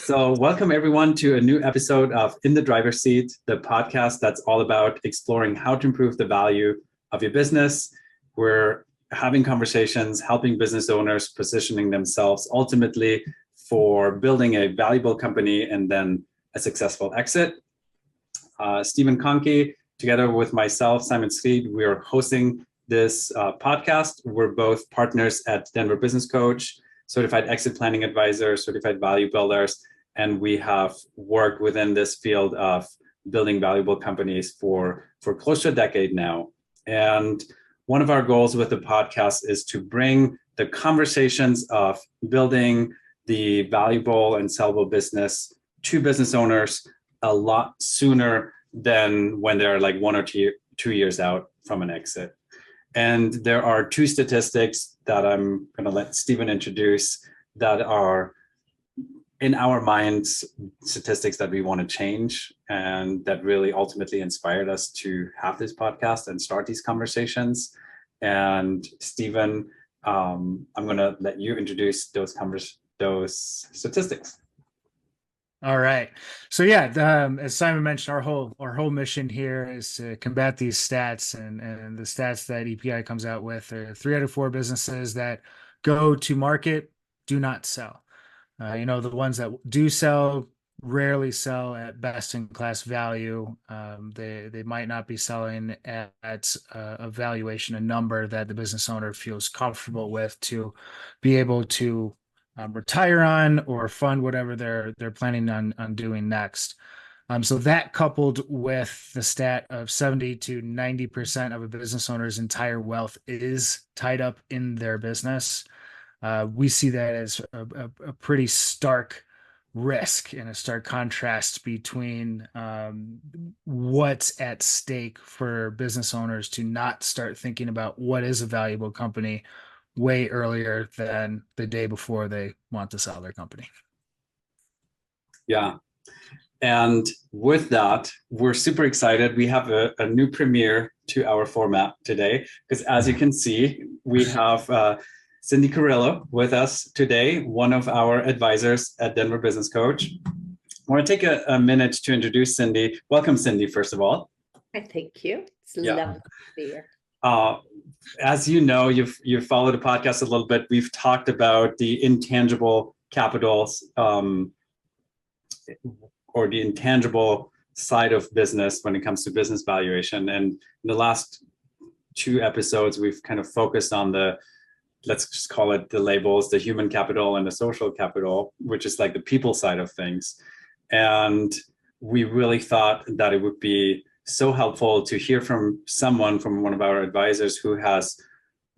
So, welcome everyone to a new episode of In the Driver's Seat, the podcast that's all about exploring how to improve the value of your business. We're having conversations, helping business owners positioning themselves ultimately for building a valuable company and then a successful exit. Steven Kohnke, together with myself, Simon Zryd, we are hosting this podcast. We're both partners at Denver Business Coach, certified exit planning advisor, certified value builders, and we have worked within this field of building valuable companies for close to a decade now. And one of our goals with the podcast is to bring the conversations of building the valuable and sellable business to business owners a lot sooner than when they're like 1 or 2 years out from an exit. And there are two statistics that I'm going to let Steven introduce that are, in our minds, statistics that we want to change and that really ultimately inspired us to have this podcast and start these conversations. And Steven, I'm going to let you introduce those statistics. All right. So yeah, as Simon mentioned, our whole mission here is to combat these stats, and the stats that EPI comes out with are 3 out of 4 businesses that go to market do not sell. The ones that do sell rarely sell at best in class value. They might not be selling at a valuation, a number that the business owner feels comfortable with to be able to retire on or fund whatever they're planning on doing next. So that, coupled with the stat of 70 to 90% of a business owner's entire wealth is tied up in their business, we see that as a pretty stark risk and a stark contrast between what's at stake for business owners to not start thinking about what is a valuable company way earlier than the day before they want to sell their company. Yeah. And with that, we're super excited. We have a new premiere to our format today, because as you can see, we have Cindy Carrillo with us today, one of our advisors at Denver Business Coach. I want to take a minute to introduce Cindy. Welcome, Cindy, first of all. Thank you. It's lovely to be here. As you know, you've followed the podcast a little bit. We've talked about the intangible capitals, or the intangible side of business when it comes to business valuation. And in the last 2 episodes, we've kind of focused on let's just call it the labels, the human capital and the social capital, which is like the people side of things. And we really thought that it would be so helpful to hear from someone, from one of our advisors who has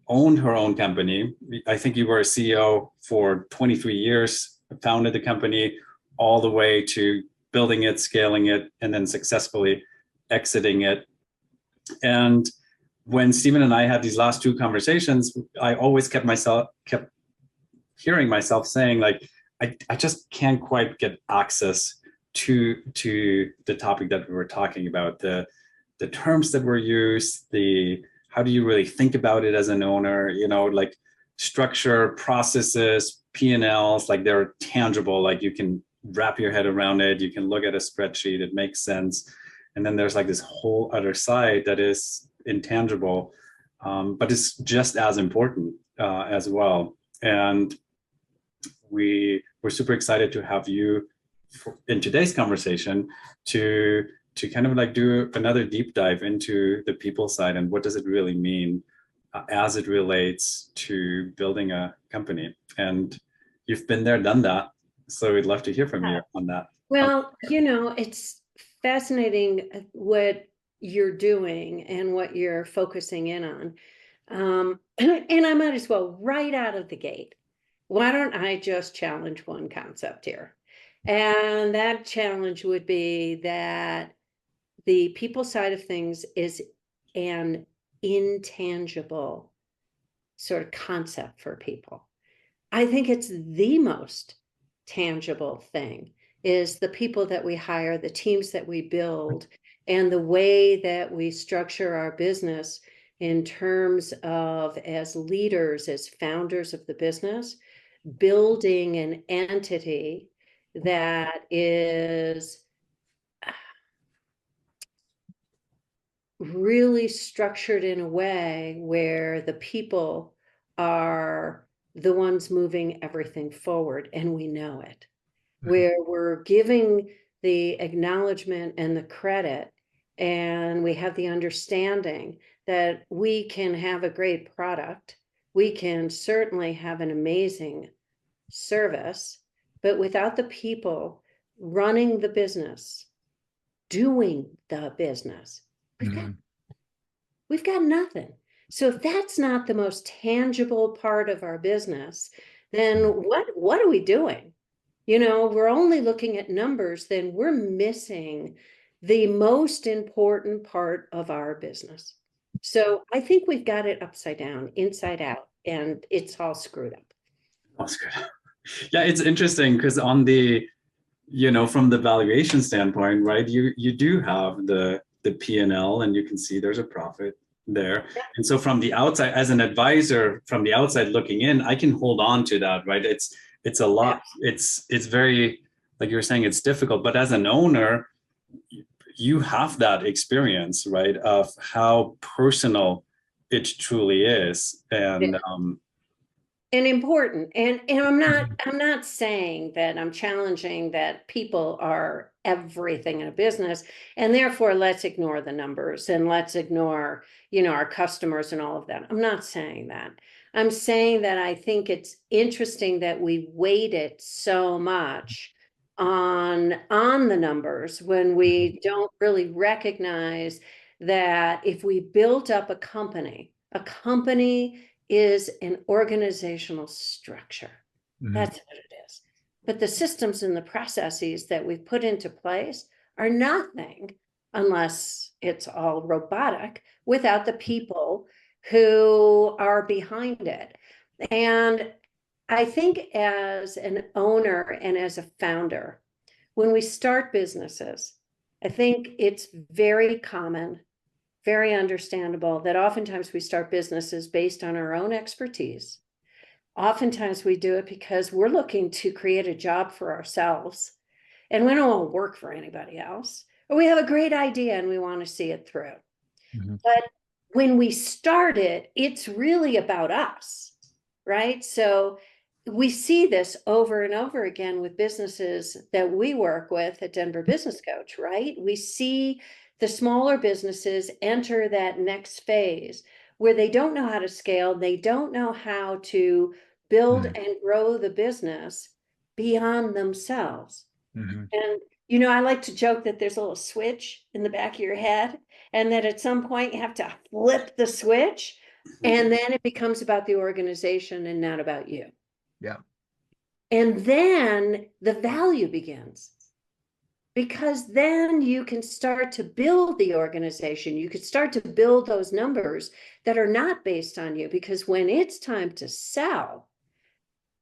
owned her own company. I think you were a CEO for 23 years, founded the company all the way to building it, scaling it, and then successfully exiting it. And when Steven and I had these last 2 conversations, I always kept hearing myself saying, like, I just can't quite get access to the topic that we were talking about, the terms that were used, how do you really think about it as an owner, like structure, processes, P&Ls, like they're tangible, like you can wrap your head around it, you can look at a spreadsheet, it makes sense. And then there's like this whole other side that is intangible, but it's just as important as well. And we're super excited to have you in today's conversation to kind of like do another deep dive into the people side and what does it really mean as it relates to building a company. And you've been there, done that. So we'd love to hear from you on that. Well, it's fascinating what you're doing and what you're focusing in on. And I might as well, right out of the gate, why don't I just challenge one concept here? And that challenge would be that the people side of things is an intangible sort of concept for people. I think it's the most tangible thing is the people that we hire, the teams that we build, and the way that we structure our business in terms of, as leaders, as founders of the business, building an entity that is really structured in a way where the people are the ones moving everything forward, and we know it, where we're giving the acknowledgement and the credit, and we have the understanding that we can have a great product, we can certainly have an amazing service, but without the people running the business, doing the business, we've got nothing. So if that's not the most tangible part of our business, then what are we doing? You know, we're only looking at numbers, then we're missing the most important part of our business. So I think we've got it upside down, inside out, and it's all screwed up. That's good. Yeah, it's interesting because on the, from the valuation standpoint, right, you do have the P&L, and you can see there's a profit there. Yeah. And so from the outside, as an advisor from the outside looking in, I can hold on to that, right? It's a lot. It's very, like you were saying, it's difficult, but as an owner, you have that experience, right, of how personal it truly is. And important. And I'm not saying that I'm challenging that people are everything in a business, and therefore let's ignore the numbers and let's ignore, our customers and all of that. I'm not saying that. I'm saying that I think it's interesting that we weighted so much on the numbers when we don't really recognize that if we built up a company is an organizational structure. That's what it is. But the systems and the processes that we've put into place are nothing unless it's all robotic without the people who are behind it. And I think as an owner and as a founder, when we start businesses, I think it's very common, very understandable that oftentimes we start businesses based on our own expertise. Oftentimes we do it because we're looking to create a job for ourselves, and we don't want to work for anybody else, or we have a great idea and we want to see it through. But when we start it, it's really about us, right? So we see this over and over again with businesses that we work with at Denver Business Coach, right? We see the smaller businesses enter that next phase where they don't know how to scale. They don't know how to build and grow the business beyond themselves. And, I like to joke that there's a little switch in the back of your head, and that at some point you have to flip the switch, and then it becomes about the organization and not about you. Yeah. And then the value begins. Because then you can start to build the organization. You could start to build those numbers that are not based on you. Because when it's time to sell,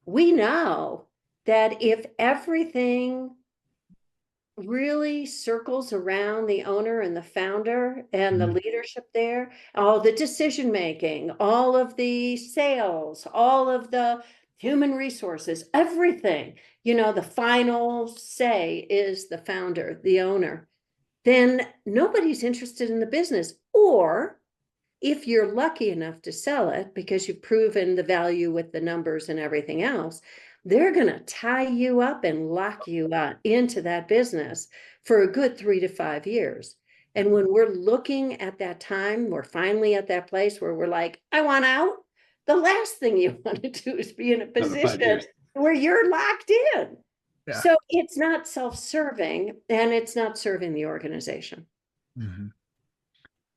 we know that if everything really circles around the owner and the founder and the leadership there, all the decision making, all of the sales, all of the human resources, everything, the final say is the founder, the owner, then nobody's interested in the business. Or if you're lucky enough to sell it because you've proven the value with the numbers and everything else, they're going to tie you up and lock you into that business for a good 3 to 5 years. And when we're looking at that time, we're finally at that place where we're like, I want out. The last thing you want to do is be in a position where you're locked in. Yeah. So it's not self-serving, and it's not serving the organization.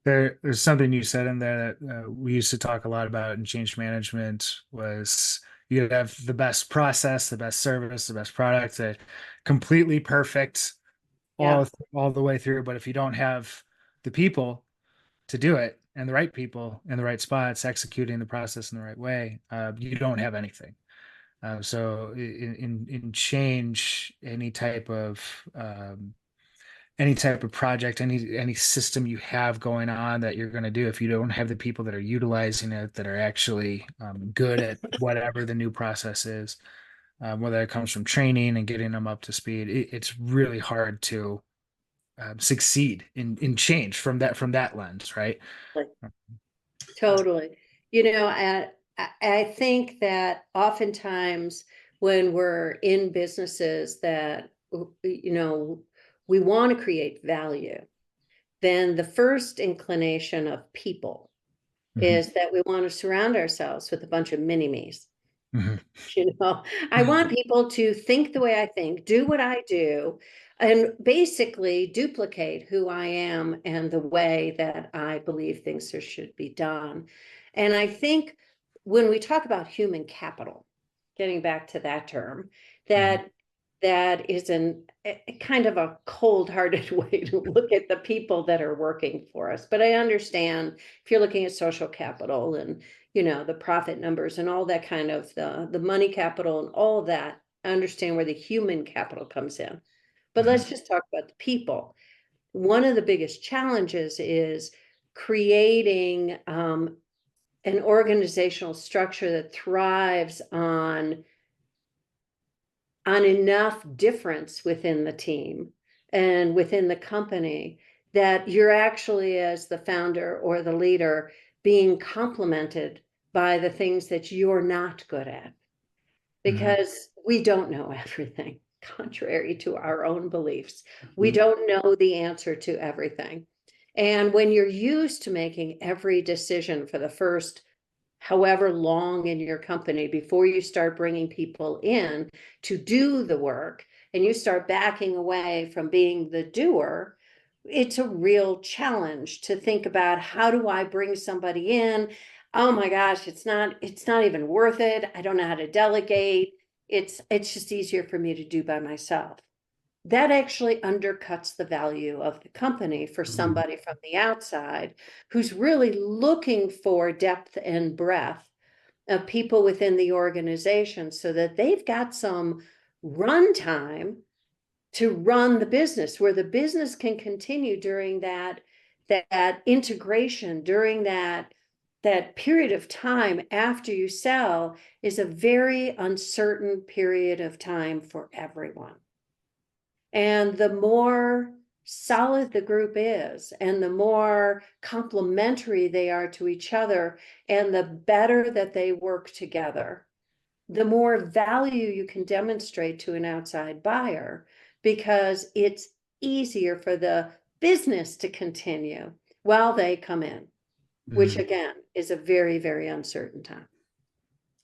There's something you said in there that we used to talk a lot about in change management was you have the best process, the best service, the best product, that completely perfect all the way through. But if you don't have the people to do it, and the right people in the right spots, executing the process in the right way, you don't have anything. So in change, any type of project, any system you have going on that you're going to do, if you don't have the people that are utilizing it, that are actually good at whatever the new process is, whether it comes from training and getting them up to speed. It's really hard to succeed in change from that lens, right? Totally. I think that oftentimes when we're in businesses that, we want to create value, then the first inclination of people is that we want to surround ourselves with a bunch of mini-me's. I want people to think the way I think, do what I do, and basically duplicate who I am and the way that I believe things should be done. And I think when we talk about human capital, getting back to that term, that is a kind of a cold-hearted way to look at the people that are working for us. But I understand if you're looking at social capital and the profit numbers and all that kind of the money capital and all of that, I understand where the human capital comes in. But let's just talk about the people. One of the biggest challenges is creating an organizational structure that thrives on enough difference within the team and within the company that you're actually, as the founder or the leader, being complemented by the things that you're not good at, because we don't know everything, contrary to our own beliefs. We don't know the answer to everything. And when you're used to making every decision for the first however long in your company before you start bringing people in to do the work, and you start backing away from being the doer, it's a real challenge to think about, how do I bring somebody in? Oh my gosh, it's not even worth it. I don't know how to delegate. It's just easier for me to do by myself. That actually undercuts the value of the company for somebody from the outside who's really looking for depth and breadth of people within the organization, so that they've got some runtime to run the business, where the business can continue during that integration, during that period of time after you sell, is a very uncertain period of time for everyone. And the more solid the group is, and the more complementary they are to each other, and the better that they work together, the more value you can demonstrate to an outside buyer, because it's easier for the business to continue while they come in, which again is a very, very uncertain time.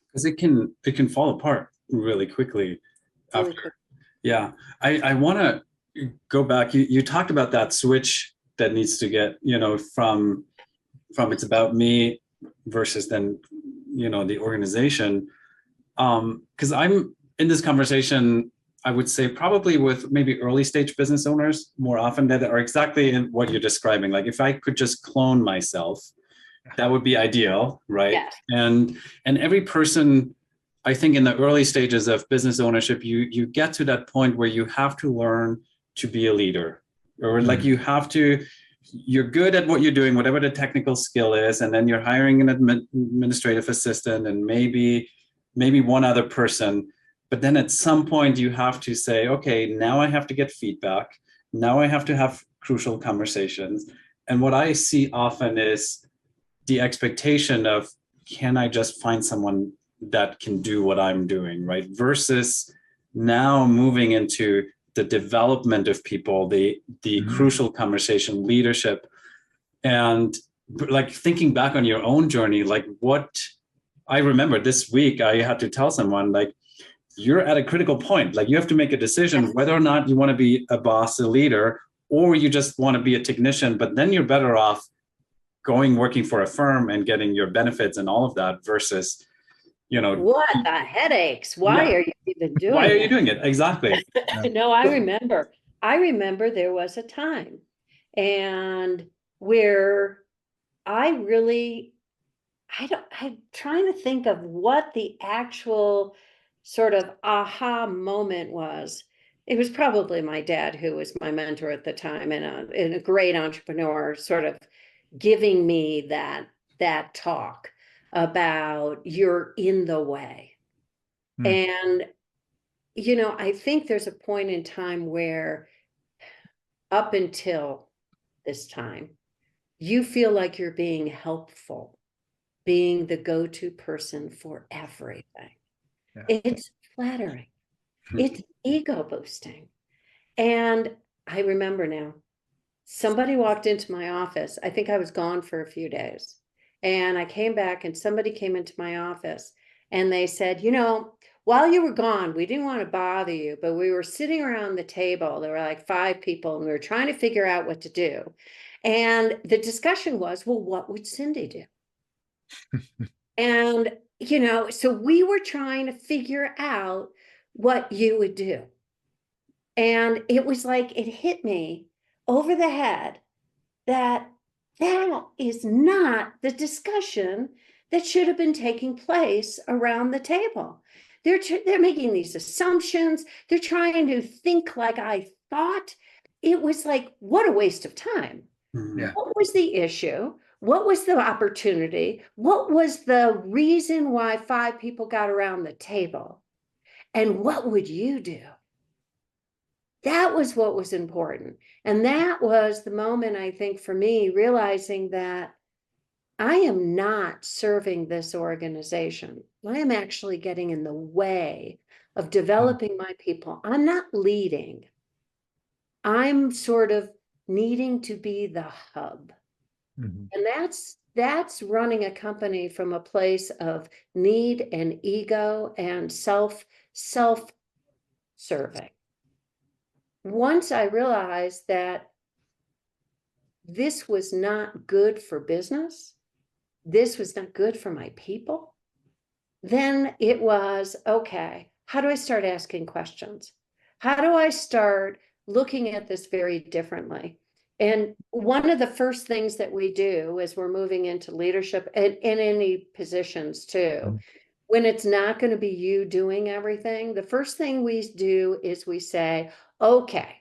Because it can fall apart really quickly after. Yeah, I want to go back. You talked about that switch that needs to get, from it's about me versus then, the organization. Because I'm in this conversation, I would say probably with maybe early stage business owners more often, that are exactly in what you're describing. Like, if I could just clone myself, that would be ideal, right? Yes. And every person, I think, in the early stages of business ownership, you get to that point where you have to learn to be a leader, or like you're good at what you're doing, whatever the technical skill is, and then you're hiring an administrative assistant and maybe one other person. But then at some point you have to say, okay, now I have to get feedback. Now I have to have crucial conversations. And what I see often is the expectation of, can I just find someone that can do what I'm doing, right? Versus now moving into the development of people, the crucial conversation, leadership. And like, thinking back on your own journey, like, what I remember this week, I had to tell someone, like, you're at a critical point. Like, you have to make a decision whether or not you want to be a boss, a leader, or you just want to be a technician. But then you're better off working for a firm and getting your benefits and all of that, versus, what the headaches? Why are you even doing it? Why are you doing it? Exactly. No, I remember there was a time and where I'm trying to think of what the actual sort of aha moment was. It was probably my dad, who was my mentor at the time, and a great entrepreneur, sort of giving me that talk about, you're in the way. And I think there's a point in time where up until this time, you feel like you're being helpful, being the go-to person for everything. Yeah. It's flattering. It's ego boosting. And I remember now, somebody walked into my office. I think I was gone for a few days. And I came back and somebody came into my office and they said, while you were gone, we didn't want to bother you, but we were sitting around the table. There were like 5 people and we were trying to figure out what to do. And the discussion was, well, what would Cindy do? And, so we were trying to figure out what you would do. And it was like, it hit me over the head that is not the discussion that should have been taking place around the table. They're making these assumptions. They're trying to think like I thought. It was like, what a waste of time. Yeah. What was the issue? What was the opportunity? What was the reason why 5 people got around the table? And what would you do? That was what was important. And that was the moment, I think, for me, realizing that I am not serving this organization. I am actually getting in the way of developing my people. I'm not leading. I'm sort of needing to be the hub. Mm-hmm. And that's running a company from a place of need and ego and self-serving. Once I realized that this was not good for business, this was not good for my people, then it was, okay, how do I start asking questions? How do I start looking at this very differently? And one of the first things that we do as we're moving into leadership and in any positions too, when it's not going to be you doing everything, the first thing we do is we say, okay,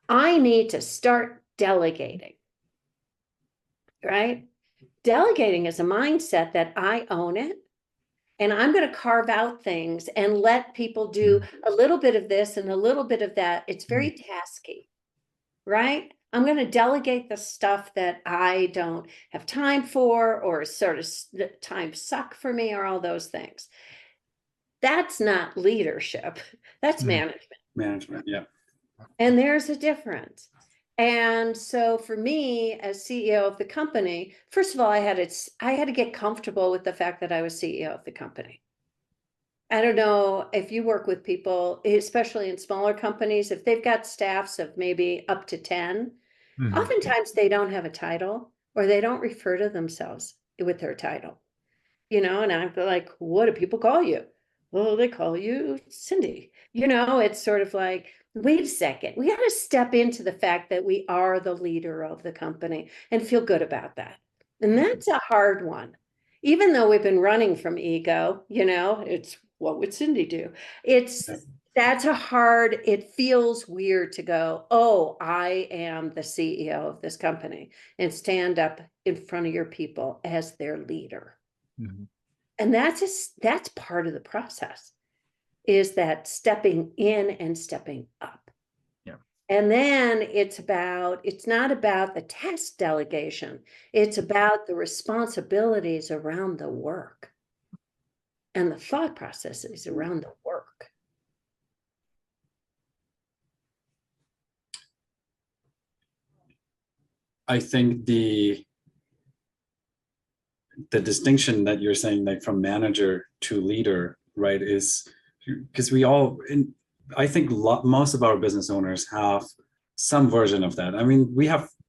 I need to start delegating, right? Delegating is a mindset that I own it. And I'm going to carve out things and let people do a little bit of this and a little bit of that. It's very tasky, right? I'm going to delegate the stuff that I don't have time for, or sort of time suck for me, or all those things. That's not leadership. That's management. Management, yeah. And there's a difference. And so for me as CEO of the company, first of all, I had to get comfortable with the fact that I was CEO of the company. I don't know if you work with people, especially in smaller companies, if they've got staffs of maybe up to 10, oftentimes they don't have a title, or they don't refer to themselves with their title, and I'm like, what do people call you? Well, they call you Cindy. It's sort of like, wait a second, we got to step into the fact that we are the leader of the company and feel good about that. And that's a hard one. Even though we've been running from ego, it's what would Cindy do? That's a hard, it feels weird to go, oh, I am the CEO of this company, and stand up in front of your people as their leader. And that's part of the process, is that stepping in and stepping up. Yeah. And then it's not about the task delegation. It's about the responsibilities around the work and the thought processes around the work. I think the distinction that you're saying, like from manager to leader, right, is because I think most of our business owners have some version of that. I mean,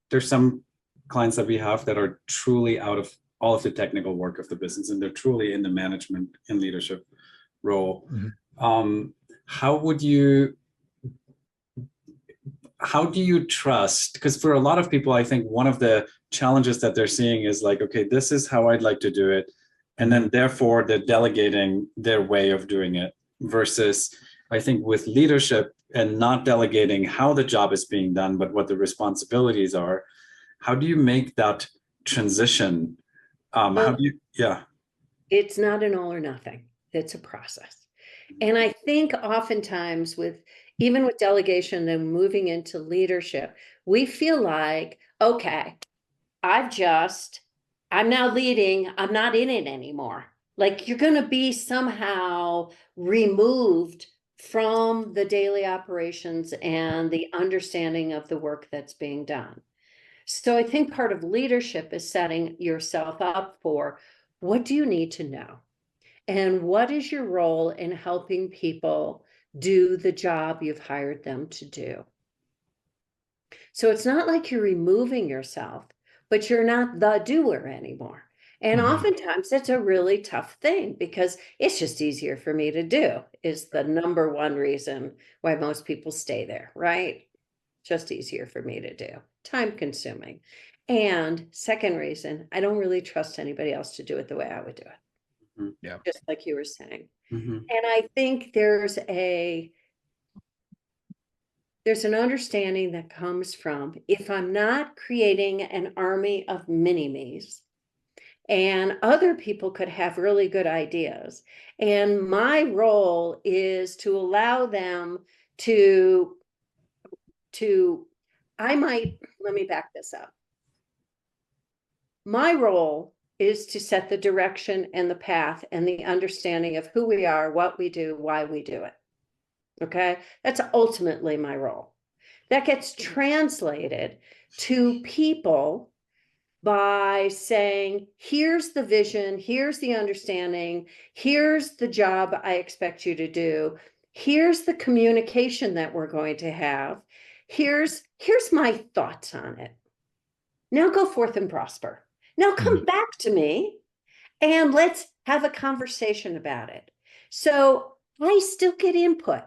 there's some clients that we have that are truly out of all of the technical work of the business, and they're truly in the management and leadership role. How do you trust? Because for a lot of people, I think one of the challenges that they're seeing is like, okay, this is how I'd like to do it. And then therefore they're delegating their way of doing it, versus I think with leadership and not delegating how the job is being done, but what the responsibilities are. How do you make that transition? It's not an all or nothing. It's a process. And I think oftentimes even with delegation and moving into leadership, we feel like, okay, I'm now leading, I'm not in it anymore. Like you're going to be somehow removed from the daily operations and the understanding of the work that's being done. So I think part of leadership is setting yourself up for what do you need to know? And what is your role in helping people do the job you've hired them to do? So it's not like you're removing yourself, but you're not the doer anymore. And oftentimes that's a really tough thing because it's just easier for me to do is the number one reason why most people stay there, right? Just easier for me to do, time consuming. And second reason, I don't really trust anybody else to do it the way I would do it. Yeah. Just like you were saying. Mm-hmm. And I think there's an understanding that comes from if I'm not creating an army of mini-me's and other people could have really good ideas, and my role is to allow them to let me back this up. My role is to set the direction and the path and the understanding of who we are, what we do, why we do it. Okay, that's ultimately my role. That gets translated to people by saying, here's the vision, here's the understanding, here's the job I expect you to do, here's the communication that we're going to have, here's my thoughts on it. Now go forth and prosper. Now come back to me and let's have a conversation about it. So I still get input.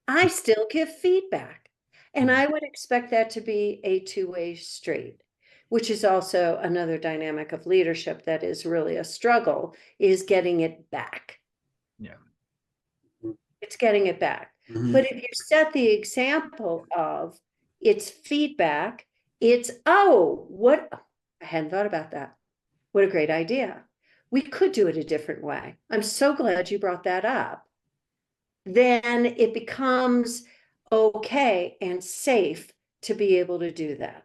I still give feedback. And I would expect that to be a two-way street, which is also another dynamic of leadership that is really a struggle, is getting it back. Yeah. It's getting it back. But if you set the example of it's feedback, it's, I hadn't thought about that. What a great idea. We could do it a different way. I'm so glad you brought that up. Then it becomes okay and safe to be able to do that.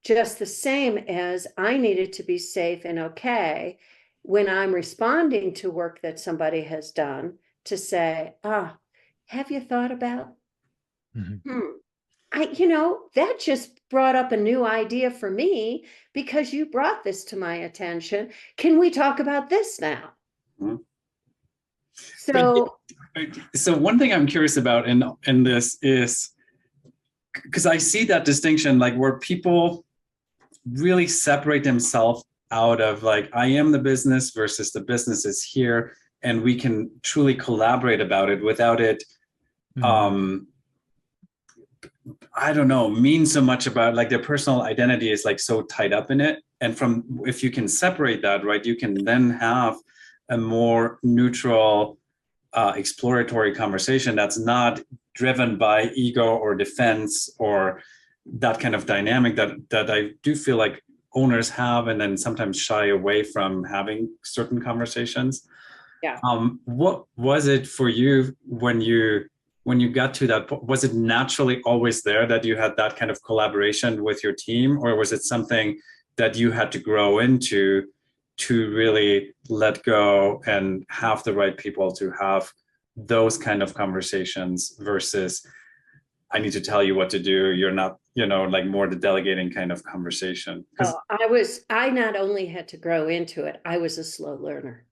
Just the same as I needed to be safe and okay when I'm responding to work that somebody has done to say, have you thought about? That just brought up a new idea for me because you brought this to my attention. Can we talk about this now? So one thing I'm curious about in this is, because I see that distinction, like where people really separate themselves out of like, I am the business versus the business is here, and we can truly collaborate about it without it, I don't know, mean so much about like their personal identity is like so tied up in it. And if you can separate that, right, you can then have a more neutral, exploratory conversation that's not driven by ego or defense or that kind of dynamic that I do feel like owners have and then sometimes shy away from having certain conversations. Yeah. What was it for you when you got to that? Was it naturally always there that you had that kind of collaboration with your team, or was it something that you had to grow into to really let go and have the right people to have those kind of conversations versus I need to tell you what to do, you're not, like more the delegating kind of conversation? I not only had to grow into it, I was a slow learner.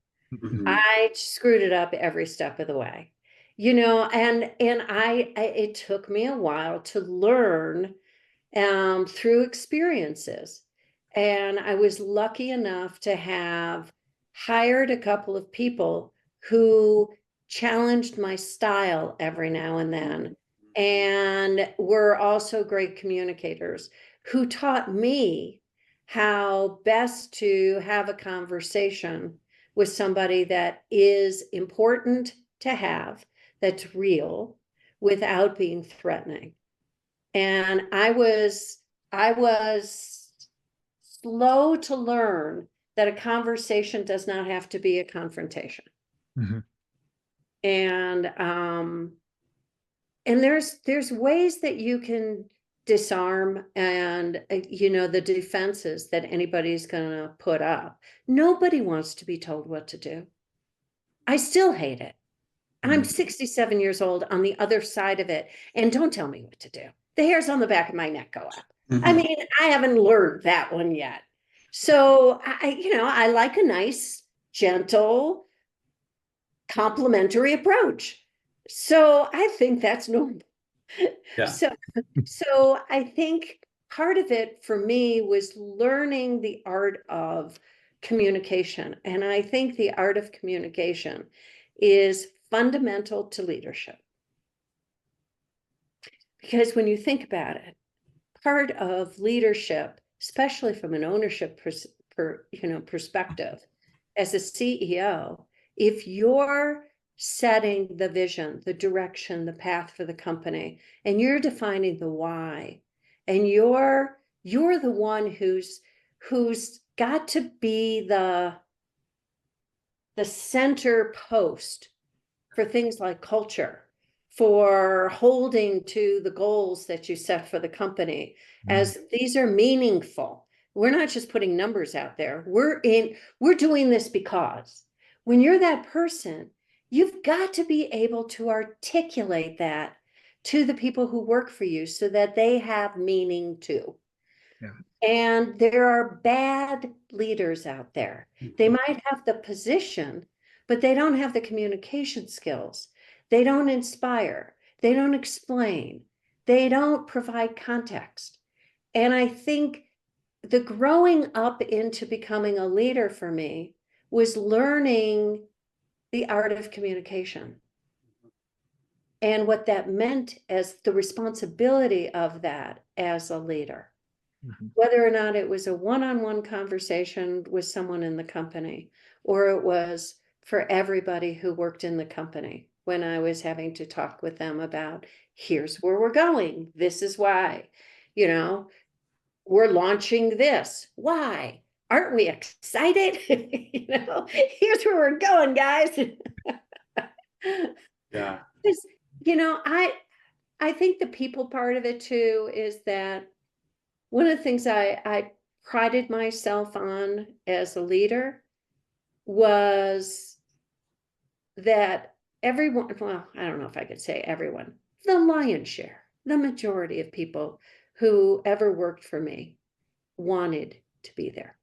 I screwed it up every step of the way, and it took me a while to learn through experiences. And I was lucky enough to have hired a couple of people who challenged my style every now and then, and were also great communicators who taught me how best to have a conversation with somebody that is important to have, that's real, without being threatening. And I was slow to learn that a conversation does not have to be a confrontation. Mhm. And there's ways that you can disarm and the defenses that anybody's gonna put up. Nobody wants to be told what to do. I still hate it. I'm 67 years old on the other side of it, and don't tell me what to do. The hairs on the back of my neck go up. I mean, I haven't learned that one yet. So I like a nice, gentle, complimentary approach. So I think that's normal. Yeah. So I think part of it for me was learning the art of communication. And I think the art of communication is fundamental to leadership. Because when you think about it, part of leadership, especially from an ownership perspective, as a CEO, if you're setting the vision, the direction, the path for the company, and you're defining the why, and you're the one who's got to be the center post for things like culture, for holding to the goals that you set for the company, as these are meaningful. We're not just putting numbers out there. We're doing this because when you're that person, you've got to be able to articulate that to the people who work for you so that they have meaning too. Yeah. And there are bad leaders out there. They might have the position, but they don't have the communication skills. They don't inspire. They don't explain. They don't provide context. And I think the growing up into becoming a leader for me was learning the art of communication and what that meant as the responsibility of that as a leader. Whether or not it was a one-on-one conversation with someone in the company, or it was for everybody who worked in the company when I was having to talk with them about, here's where we're going. This is why, we're launching this. Why? Aren't we excited? Here's where we're going, guys. Yeah. Because, I think the people part of it too is that one of the things I prided myself on as a leader was that everyone, well, I don't know if I could say everyone, the lion's share, the majority of people who ever worked for me wanted to be there.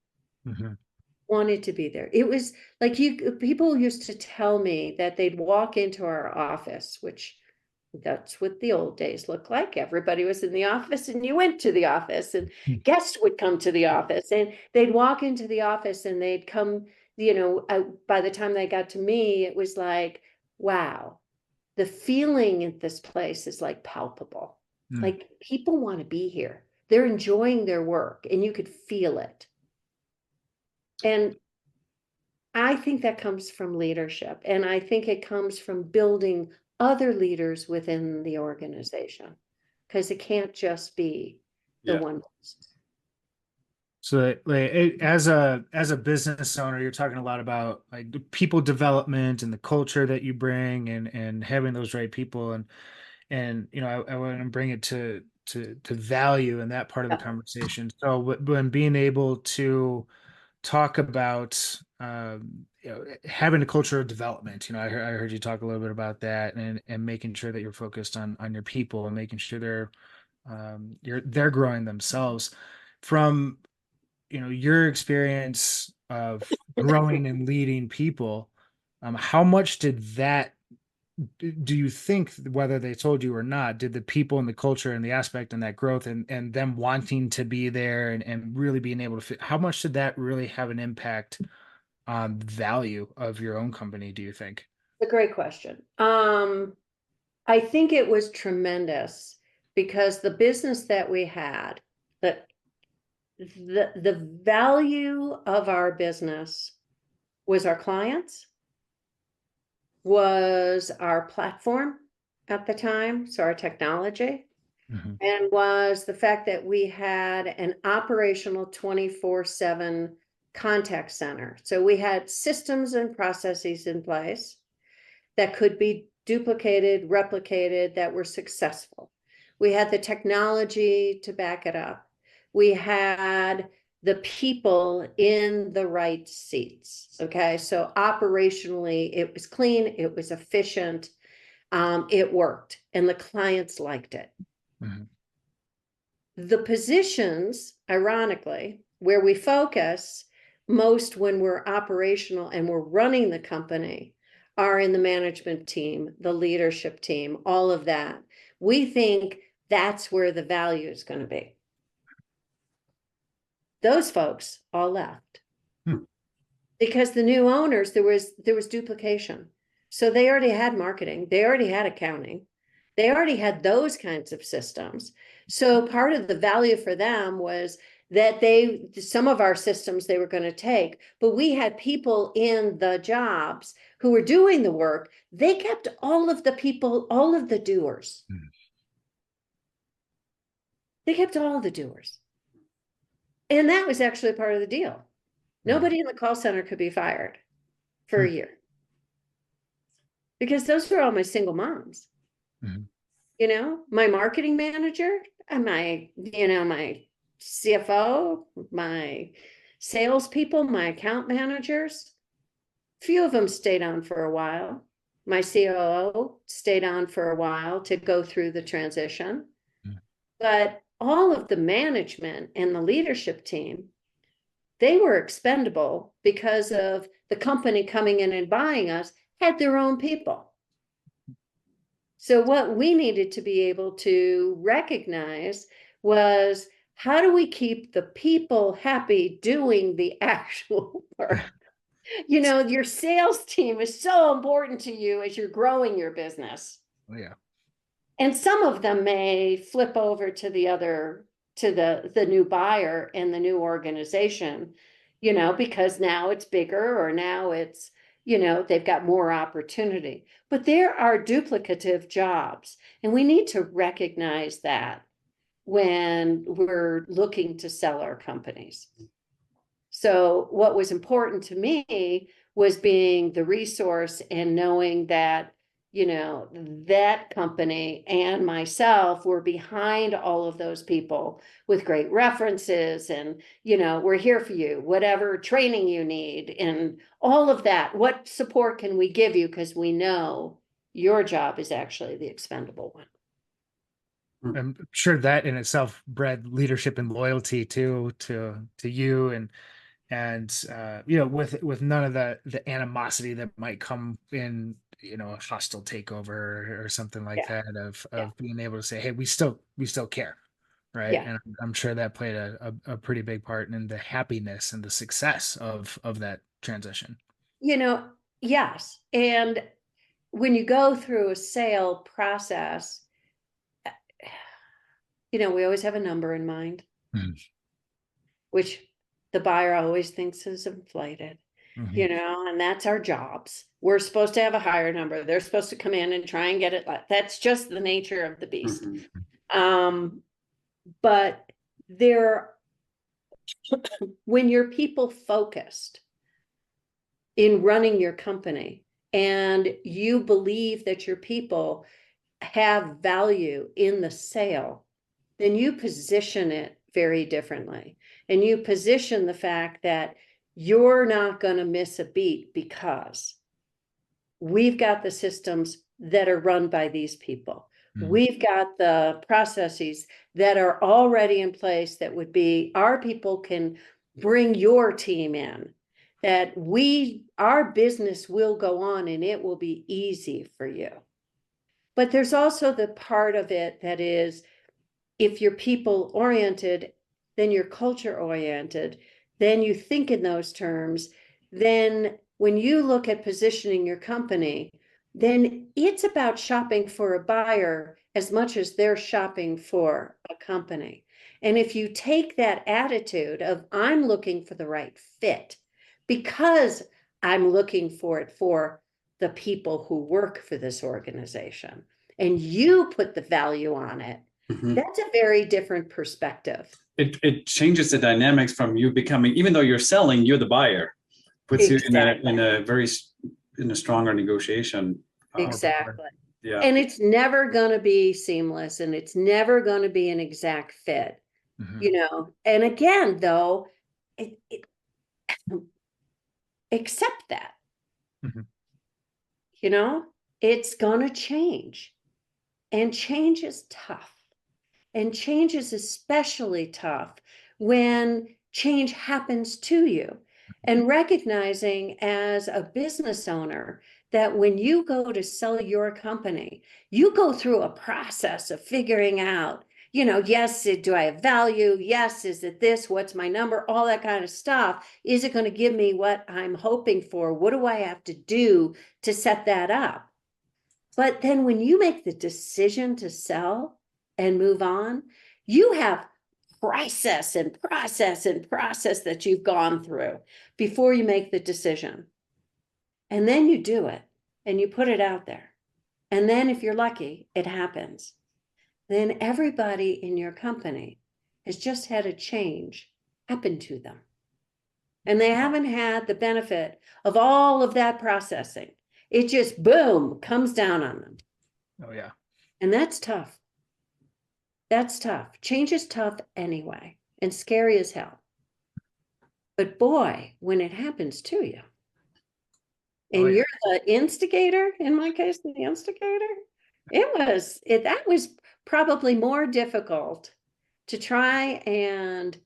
Wanted to be there. It was like people used to tell me that they'd walk into our office, which that's what the old days looked like. Everybody was in the office and you went to the office, and guests would come to the office, and they'd walk into the office and they'd come, by the time they got to me, it was like, wow, the feeling at this place is like palpable. Like people want to be here. They're enjoying their work and you could feel it. And I think that comes from leadership. And I think it comes from building other leaders within the organization, because it can't just be the one person. So like, as a business owner, you're talking a lot about like the people development and the culture that you bring, and having those right people, and I want to bring it to value in that part of the conversation. So when being able to talk about having a culture of development, I heard you talk a little bit about that, and making sure that you're focused on your people and making sure they're growing themselves. From your experience of growing and leading people, how much do you think, whether they told you or not, did the people and the culture and the aspect and that growth and them wanting to be there and really being able to fit, how much did that really have an impact on value of your own company, do you think? It's a great question. I think it was tremendous, because the business that we had, the value of our business was our clients, was our platform at the time, so our technology, and was the fact that we had an operational 24/7 contact center. So we had systems and processes in place. that could be duplicated, replicated, that were successful. We had the technology to back it up. We had the people in the right seats. Okay. So operationally, it was clean, it was efficient, it worked, and the clients liked it. Mm-hmm. The positions, ironically, where we focus most when we're operational and we're running the company are in the management team, the leadership team, all of that. We think that's where the value is going to be. Those folks all left because the new owners, there was duplication. So they already had marketing, they already had accounting, they already had those kinds of systems. So part of the value for them was that some of our systems they were going to take, but we had people in the jobs who were doing the work. They kept all of the people, all of the doers. They kept all the doers. And that was actually part of the deal. Nobody in the call center could be fired for a year because those were all my single moms. You know, my marketing manager and my CFO, my salespeople, my account managers, few of them stayed on for a while. My COO stayed on for a while to go through the transition. But all of the management and the leadership team, they were expendable because of the company coming in and buying us had their own people. So what we needed to be able to recognize was, how do we keep the people happy doing the actual work? You know, your sales team is so important to you as you're growing your business. Oh, yeah. And some of them may flip over to the new buyer and the new organization, you know, because now it's bigger or now it's, you know, they've got more opportunity. But there are duplicative jobs, and we need to recognize that when we're looking to sell our companies. So what was important to me was being the resource and knowing that, you know, that company and myself were behind all of those people with great references and, you know, we're here for you, whatever training you need and all of that. What support can we give you? Because we know your job is actually the expendable one. I'm sure that in itself bred leadership and loyalty to you and you know, with none of the animosity that might come in, you know, a hostile takeover or something like that of being able to say, hey, we still care, right? Yeah. And I'm sure that played a pretty big part in the happiness and the success of that transition. You know, yes. And when you go through a sale process, you know, we always have a number in mind, which the buyer always thinks is inflated, you know, and that's our jobs. We're supposed to have a higher number. They're supposed to come in and try and get it. That's just the nature of the beast. But when you're people focused in running your company and you believe that your people have value in the sale, then you position it very differently. And you position the fact that you're not going to miss a beat because we've got the systems that are run by these people. We've got the processes that are already in place that would be, our people can bring your team in, that our business will go on and it will be easy for you. But there's also the part of it that is, if you're people oriented, then you're culture oriented, then you think in those terms, then when you look at positioning your company, then it's about shopping for a buyer as much as they're shopping for a company. And if you take that attitude of, I'm looking for the right fit because I'm looking for it for the people who work for this organization, and you put the value on it, that's a very different perspective. It changes the dynamics from you becoming, even though you're selling, you're the buyer, puts you in a stronger negotiation Exactly. Yeah. And it's never going to be seamless, and it's never going to be an exact fit, you know. And again, though, accept that, you know, it's going to change, and change is tough. And change is especially tough when change happens to you. And recognizing as a business owner that when you go to sell your company, you go through a process of figuring out, you know, yes, do I have value? Yes, is it this? What's my number? All that kind of stuff. Is it going to give me what I'm hoping for? What do I have to do to set that up? But then when you make the decision to sell and move on, you have process and process and process that you've gone through before you make the decision. And then you do it and you put it out there. And then if you're lucky, it happens. Then everybody in your company has just had a change happen to them. And they haven't had the benefit of all of that processing. It just, boom, comes down on them. Oh, yeah. And that's tough. That's tough. Change is tough anyway, and scary as hell. But boy, when it happens to you, and you're the instigator, in my case, the instigator, that was probably more difficult to try and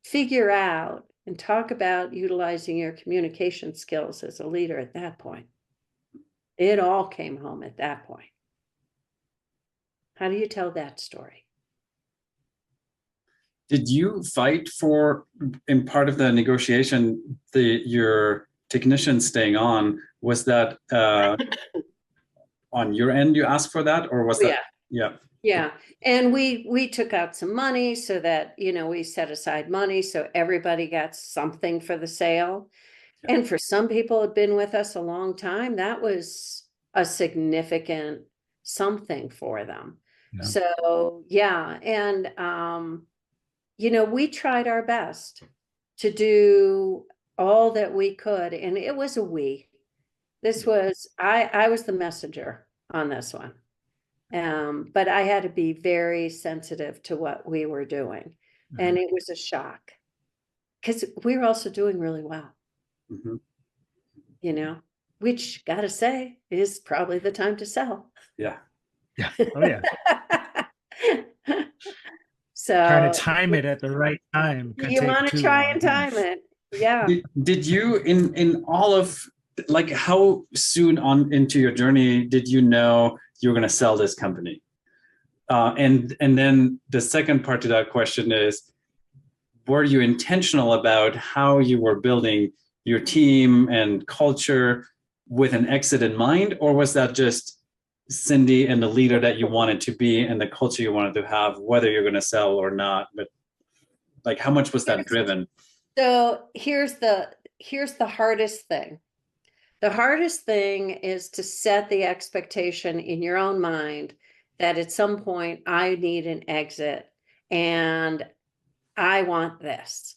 figure out and talk about utilizing your communication skills as a leader at that point. It all came home at that point. How do you tell that story? Did you fight for, in part of the negotiation, your technician staying on? Was that on your end? You asked for that, or was that? Yeah. And we took out some money so that, you know, we set aside money so everybody got something for the sale. Yeah. And for some people who've been with us a long time, that was a significant something for them. Yeah. So yeah, and you know, we tried our best to do all that we could, and it was a we. This was I was the messenger on this one. But I had to be very sensitive to what we were doing. And it was a shock because we were also doing really well, you know, which, gotta say, is probably the time to sell. Yeah. Yeah. Oh, yeah. So trying to time it at the right time. You want to try and time it. Yeah. Did you, in all of, like, how soon on into your journey did you know you were going to sell this company? And then the second part to that question is, were you intentional about how you were building your team and culture with an exit in mind? Or was that just Cindy and the leader that you wanted to be and the culture you wanted to have, whether you're going to sell or not? But like, how much was that driven? So here's the hardest thing. The hardest thing is to set the expectation in your own mind that at some point I need an exit and I want this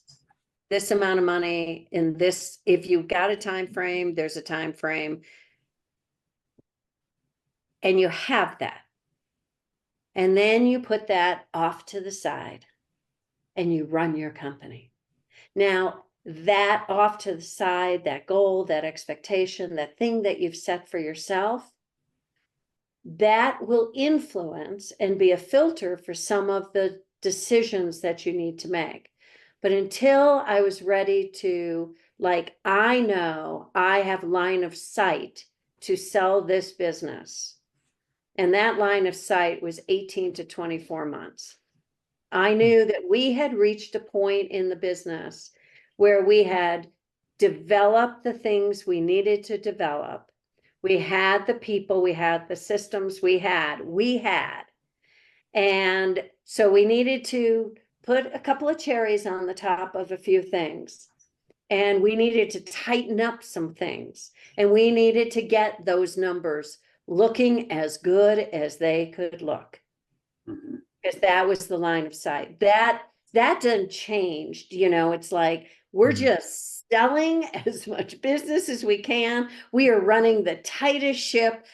amount of money in this. If you've got a time frame, there's a time frame, and you have that. And then you put that off to the side and you run your company. Now, that off to the side, that goal, that expectation, that thing that you've set for yourself, that will influence and be a filter for some of the decisions that you need to make. But until I was ready to, like, I know I have line of sight to sell this business, and that line of sight was 18 to 24 months. I knew that we had reached a point in the business where we had developed the things we needed to develop. We had the people, we had the systems, we had. And so we needed to put a couple of cherries on the top of a few things. And we needed to tighten up some things. And we needed to get those numbers looking as good as they could look. Because that was the line of sight. That didn't change. You know, it's like, we're just selling as much business as we can. We are running the tightest ship.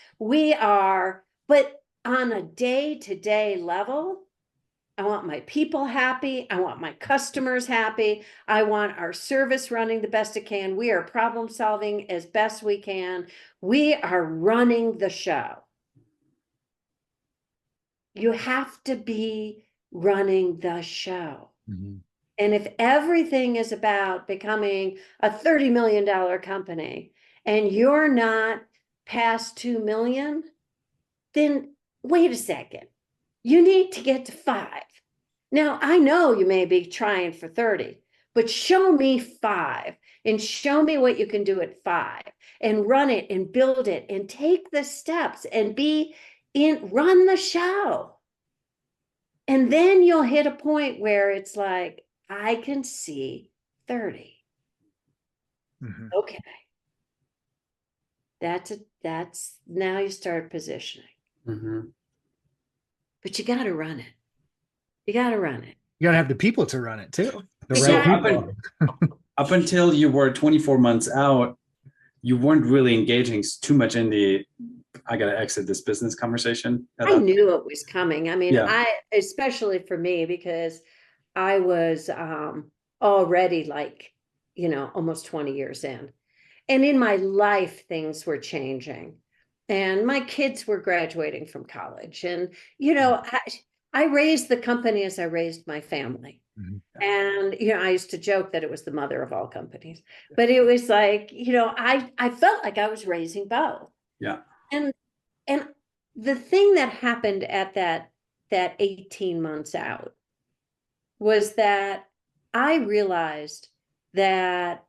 but on a day-to-day level, I want my people happy. I want my customers happy. I want our service running the best it can. We are problem solving as best we can. We are running the show. You have to be running the show. Mhm. And if everything is about becoming a $30 million company and you're not past 2 million, then wait a second. You need to get to 5. Now, I know you may be trying for 30, but show me 5 and show me what you can do at 5 and run it and build it and take the steps and run the show. And then you'll hit a point where it's like, I can see 30. Mhm. Okay. That's now you start positioning. Mm-hmm. But you got to run it. You got to run it. You gotta have the people to run it too. The So right people. up until you were 24 months out, you weren't really engaging too much in the I gotta exit this business conversation. I knew it was coming. I mean, Yeah. especially for me, because I was already like, almost 20 years in. And in my life, things were changing. And my kids were graduating from college. And, I raised the company as I raised my family. Mhm. And, I used to joke that it was the mother of all companies. But it was like, I felt like I was raising both. Yeah. And the thing that happened at that 18 months out was that I realized that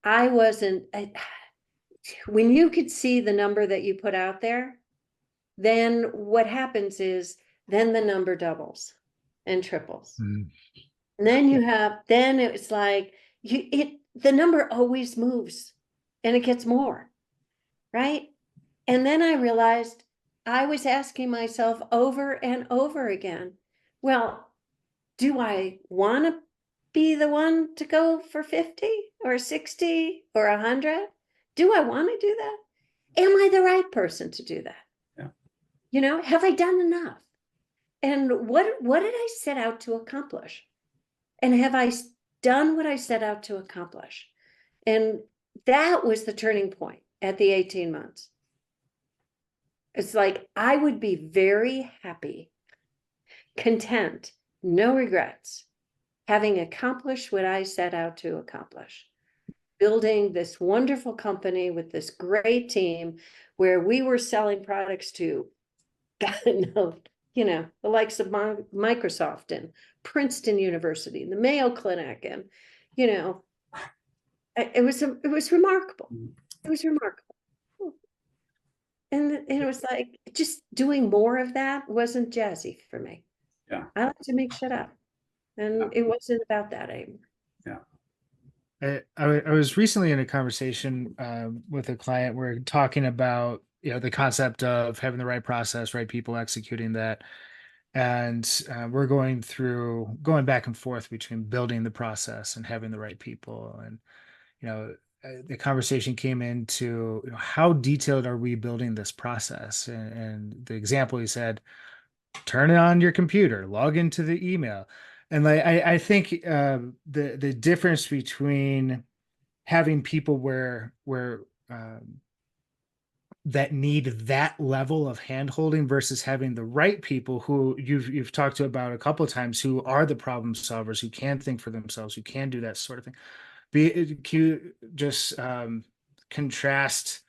I wasn't, when you could see the number that you put out there, then what happens is then the number doubles and triples. Mhm. And then it's like the number always moves and it gets more, right? And then I realized I was asking myself over and over again, well, do I want to be the one to go for 50 or 60 or 100? Do I want to do that? Am I the right person to do that? Yeah. Have I done enough? And what did I set out to accomplish? And have I done what I set out to accomplish? And that was the turning point at the 18 months. It's like, I would be very happy, content, no regrets, having accomplished what I set out to accomplish, building this wonderful company with this great team where we were selling products to, God knows, the likes of Microsoft and Princeton University, the Mayo Clinic, and, it was remarkable. It was remarkable. And it was like, just doing more of that wasn't jazzy for me. Yeah. I like to make shit up. And it wasn't about that anymore. Yeah. I was recently in a conversation with a client. We're talking about the concept of having the right process, right people executing that, and we're going back and forth between building the process and having the right people. And the conversation came into how detailed are we building this process? And the example he said, turn it on your computer, log into the email. And like I think the difference between having people where that need that level of handholding versus having the right people who you've talked to about a couple of times, who are the problem solvers, who can think for themselves, who can do that sort of thing. Can you just contrast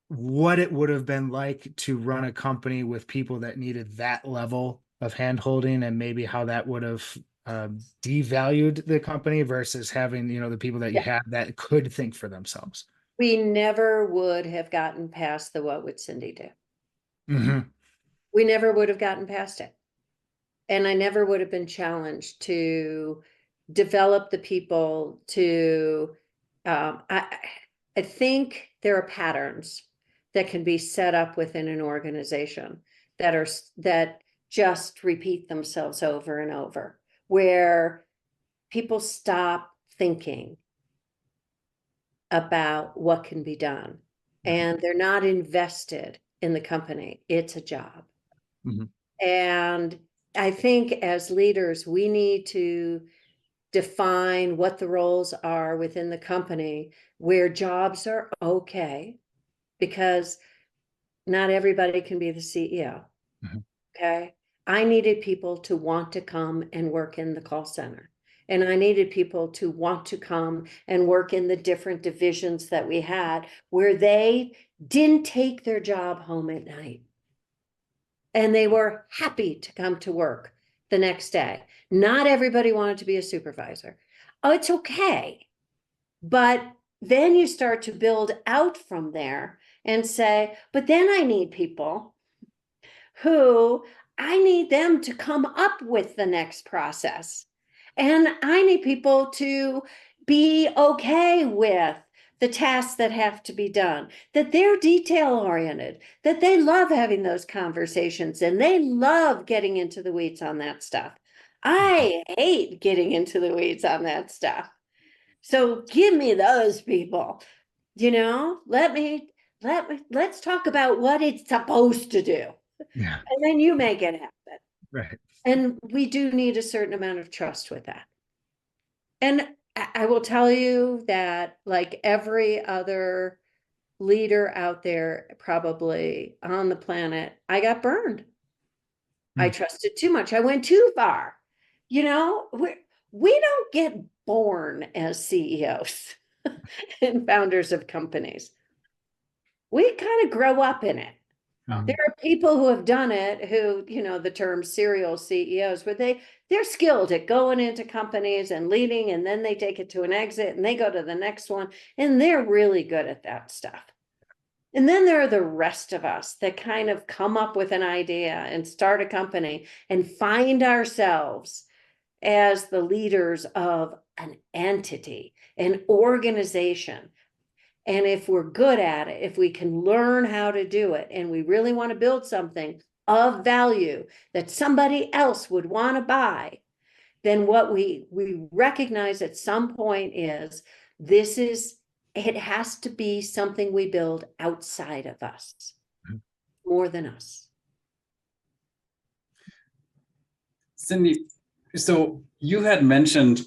what it would have been like to run a company with people that needed that level of handholding, and maybe how that would have devalued the company versus having, the people that you have that could think for themselves? We never would have gotten past the what would Cindy do? Mm-hmm. We never would have gotten past it. And I never would have been challenged to develop the people to, I think there are patterns that can be set up within an organization that just repeat themselves over and over, where people stop thinking about what can be done and they're not invested in the company. It's a job. Mm-hmm. And I think as leaders, we need to define what the roles are within the company where jobs are okay, because not everybody can be the CEO. Mm-hmm. Okay. I needed people to want to come and work in the call center. And I needed people to want to come and work in the different divisions that we had where they didn't take their job home at night. And they were happy to come to work the next day. Not everybody wanted to be a supervisor. Oh, it's okay. But then you start to build out from there and say, but then I need people who I need them to come up with the next process. And I need people to be okay with the tasks that have to be done, that they're detail oriented, that they love having those conversations and they love getting into the weeds on that stuff. I hate getting into the weeds on that stuff. So give me those people, let's talk about what it's supposed to do. Yeah. And then you make it happen. Right. And we do need a certain amount of trust with that. And I will tell you that, like every other leader out there, probably on the planet, I got burned. I trusted too much. I went too far. We don't get born as CEOs and founders of companies. We kind of grow up in it. There are people who have done it who, the term serial CEOs, where they're skilled at going into companies and leading, and then they take it to an exit and they go to the next one, and they're really good at that stuff. And then there are the rest of us that kind of come up with an idea and start a company and find ourselves as the leaders of an entity, an organization. And if we're good at it, if we can learn how to do it, and we really want to build something of value that somebody else would want to buy, then what we recognize at some point is it has to be something we build outside of us, more than us. Cindy, so you had mentioned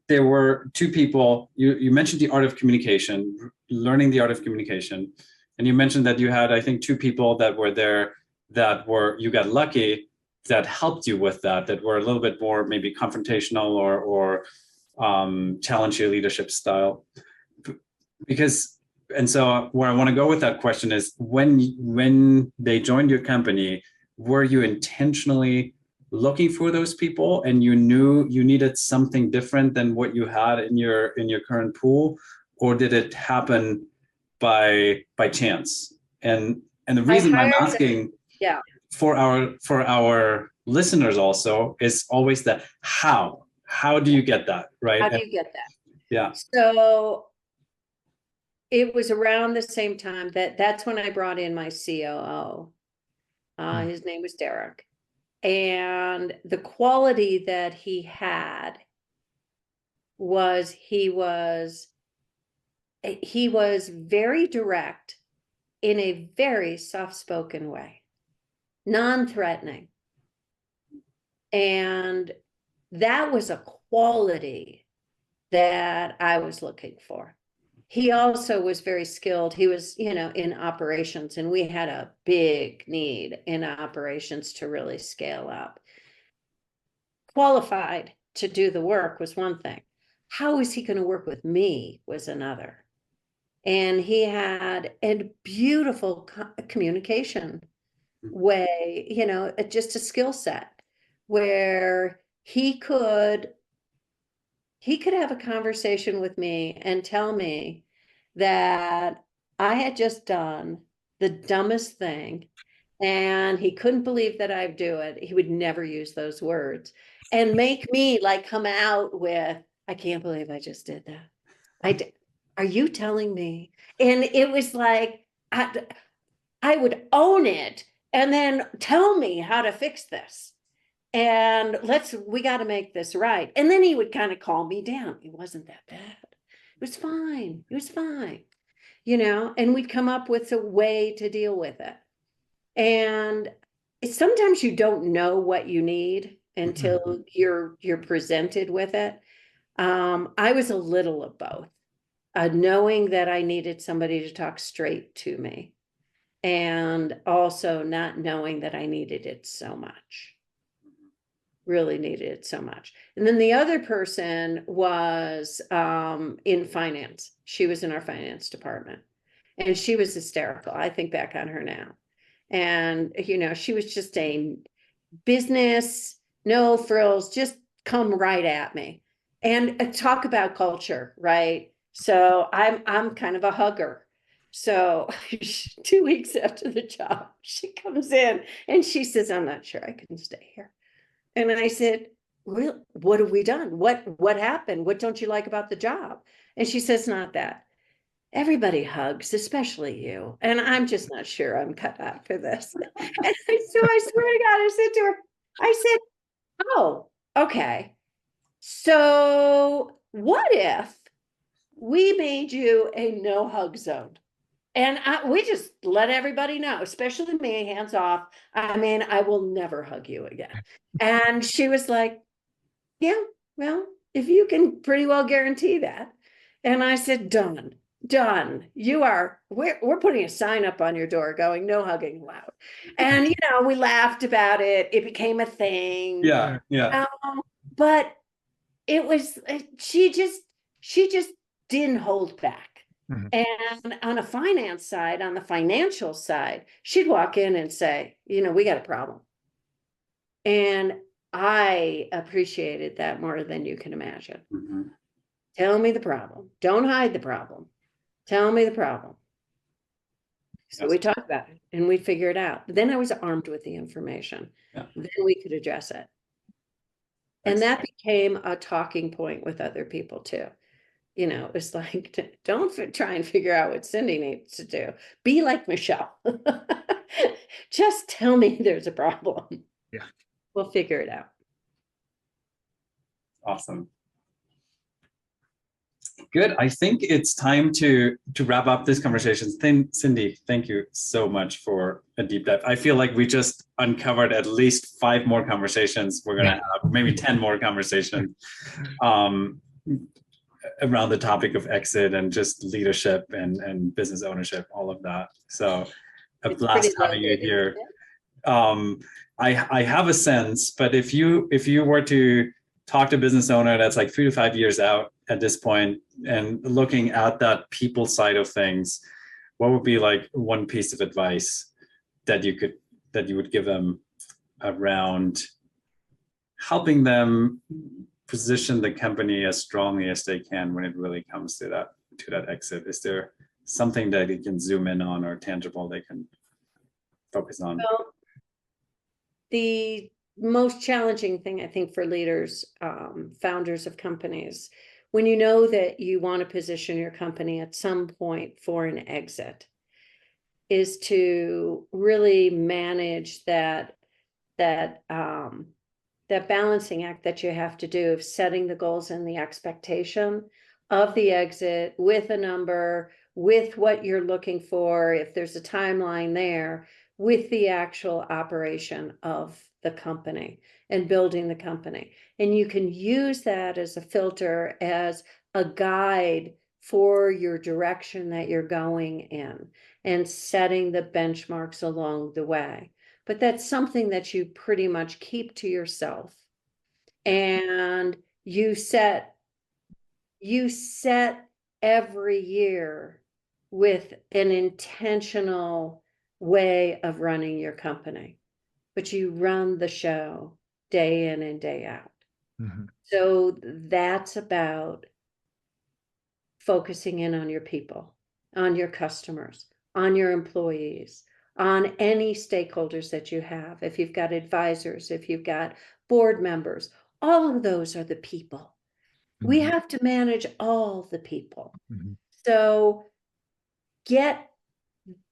there were two people. You mentioned the art of communication, learning the art of communication. And you mentioned that you had, I think, two people that were there you got lucky, that helped you with that were a little bit more maybe confrontational or challenge your leadership style. And so where I want to go with that question is, when they joined your company, were you intentionally looking for those people, and you knew you needed something different than what you had in your current pool, or did it happen by chance? And the reason I'm asking, for our listeners also, is always that how do you get that, right? How do you get that? Yeah. So it was around the same time that's when I brought in my COO. His name was Derek. And the quality that he had was he was very direct in a very soft-spoken way, non-threatening. And that was a quality that I was looking for. He also was very skilled. He was, in operations, and we had a big need in operations to really scale up. Qualified to do the work was one thing. How is he going to work with me was another. And he had a beautiful communication way, just a skill set where he could have a conversation with me and tell me that I had just done the dumbest thing, and he couldn't believe that I'd do it. He would never use those words, and make me come out with, I can't believe I just did that. Are you telling me? And it was like, I would own it and then tell me how to fix this. And we got to make this right. And then he would kind of calm me down. It wasn't that bad. It was fine. It was fine. and we'd come up with a way to deal with it. And sometimes you don't know what you need until you're presented with it. I was a little of both, knowing that I needed somebody to talk straight to me, and also not knowing that I needed it so much, really needed it so much. And then the other person was in finance. She was in our finance department, and she was hysterical. I think back on her now. And, she was just a business, no frills, just come right at me. And talk about culture, right? So I'm kind of a hugger. So 2 weeks after the job, she comes in and she says, "I'm not sure I can stay here." And I said, "Well, what have we done? What happened? What don't you like about the job?" And she says, "Not that. Everybody hugs, especially you. And I'm just not sure I'm cut out for this." So I swear to God, I said to her, "Oh, okay. So what if we made you a no hug zone?" And we just let everybody know, especially me, hands off. I mean, I will never hug you again. And she was like, "Yeah, well, if you can pretty well guarantee that." And I said, "Done. Done. We're putting a sign up on your door going, no hugging allowed." And, we laughed about it. It became a thing. Yeah. Yeah. But it was, she just didn't hold back. And on a finance side, on the financial side, she'd walk in and say, "We got a problem." And I appreciated that more than you can imagine. Tell me the problem. Don't hide the problem. Tell me the problem. So we talked about it and we figure it out. But then I was armed with the information. Yeah. Then we could address it. And that became a talking point with other people too. It was like, don't try and figure out what Cindy needs to do. Be like Michelle. Just tell me there's a problem. Yeah. We'll figure it out. Awesome. Good. I think it's time to wrap up this conversation. Cindy, thank you so much for a deep dive. I feel like we just uncovered at least 5 more conversations. We're going to have maybe 10 more conversations around the topic of exit and just leadership and business ownership, all of that. So a blast having you here. I have a sense, but if you were to talk to a business owner that's like 3 to 5 years out at this point and looking at that people side of things, what would be like one piece of advice that you would give them around helping them position the company as strongly as they can when it really comes to that exit? Is there something that you can zoom in on or tangible they can focus on? Well, the most challenging thing, I think, for leaders, founders of companies, when you know that you want to position your company at some point for an exit, is to really manage that balancing act that you have to do of setting the goals and the expectation of the exit with a number, with what you're looking for, if there's a timeline there, with the actual operation of the company and building the company. And you can use that as a filter, as a guide for your direction that you're going in, and setting the benchmarks along the way. But that's something that you pretty much keep to yourself. And you set every year with an intentional way of running your company, but you run the show day in and day out. So that's about focusing in on your people, on your customers, on your employees, on any stakeholders that you have. If you've got advisors, if you've got board members, all of those are the people. We have to manage all the people. So get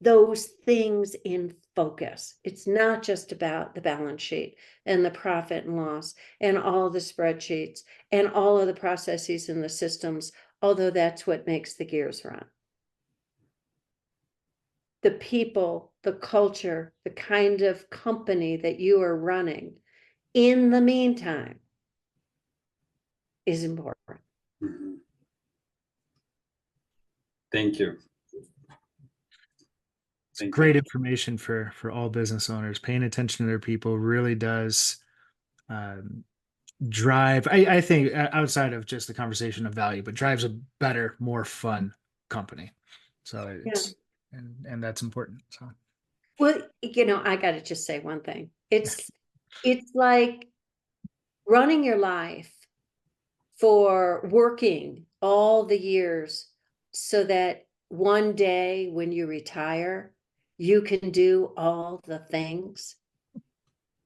those things in focus. It's not just about the balance sheet and the profit and loss and all the spreadsheets and all of the processes and the systems, although that's what makes the gears run. the people, the culture, the kind of company that you are running in the meantime is important. Mhm. Thank you. Thank Great you. information for all business owners. Paying attention to their people really does drive, I think, outside of just the conversation of value, but drives a better, more fun company. So it's and that's important. So Well, you know, I got to just say one thing. It's like running your life for working all the years so that one day when you retire, you can do all the things.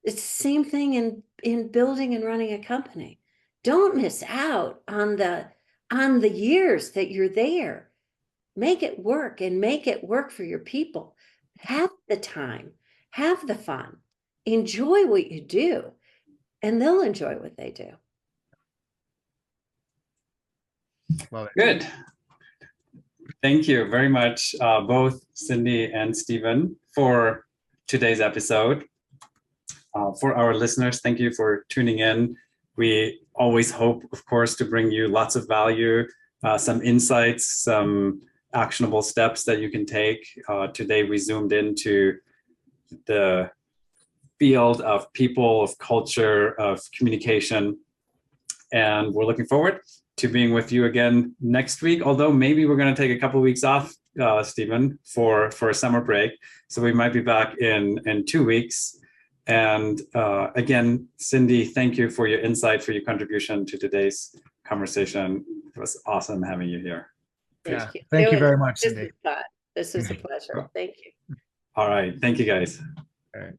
It's the same thing in building and running a company. Don't miss out on the years that you're there. Make it work and make it work for your people. Have the time, have the fun, enjoy what you do, and they'll enjoy what they do. love it. Good. Thank you very much, both Cindy and Steven, for today's episode. For our listeners, thank you for tuning in. We always hope, of course, to bring you lots of value, some insights, some actionable steps that you can take. Today, we zoomed into the field of people, of culture, of communication, and we're looking forward to being with you again next week. Although maybe we're going to take a couple of weeks off, Steven, for a summer break. So we might be back in 2 weeks. And again, Cindy, thank you for your insight, for your contribution to today's conversation. It was awesome having you here. Thank you. Thank you very much, This Cindy. is fun. This is a pleasure. Thank you. All right. Thank you, guys. All right.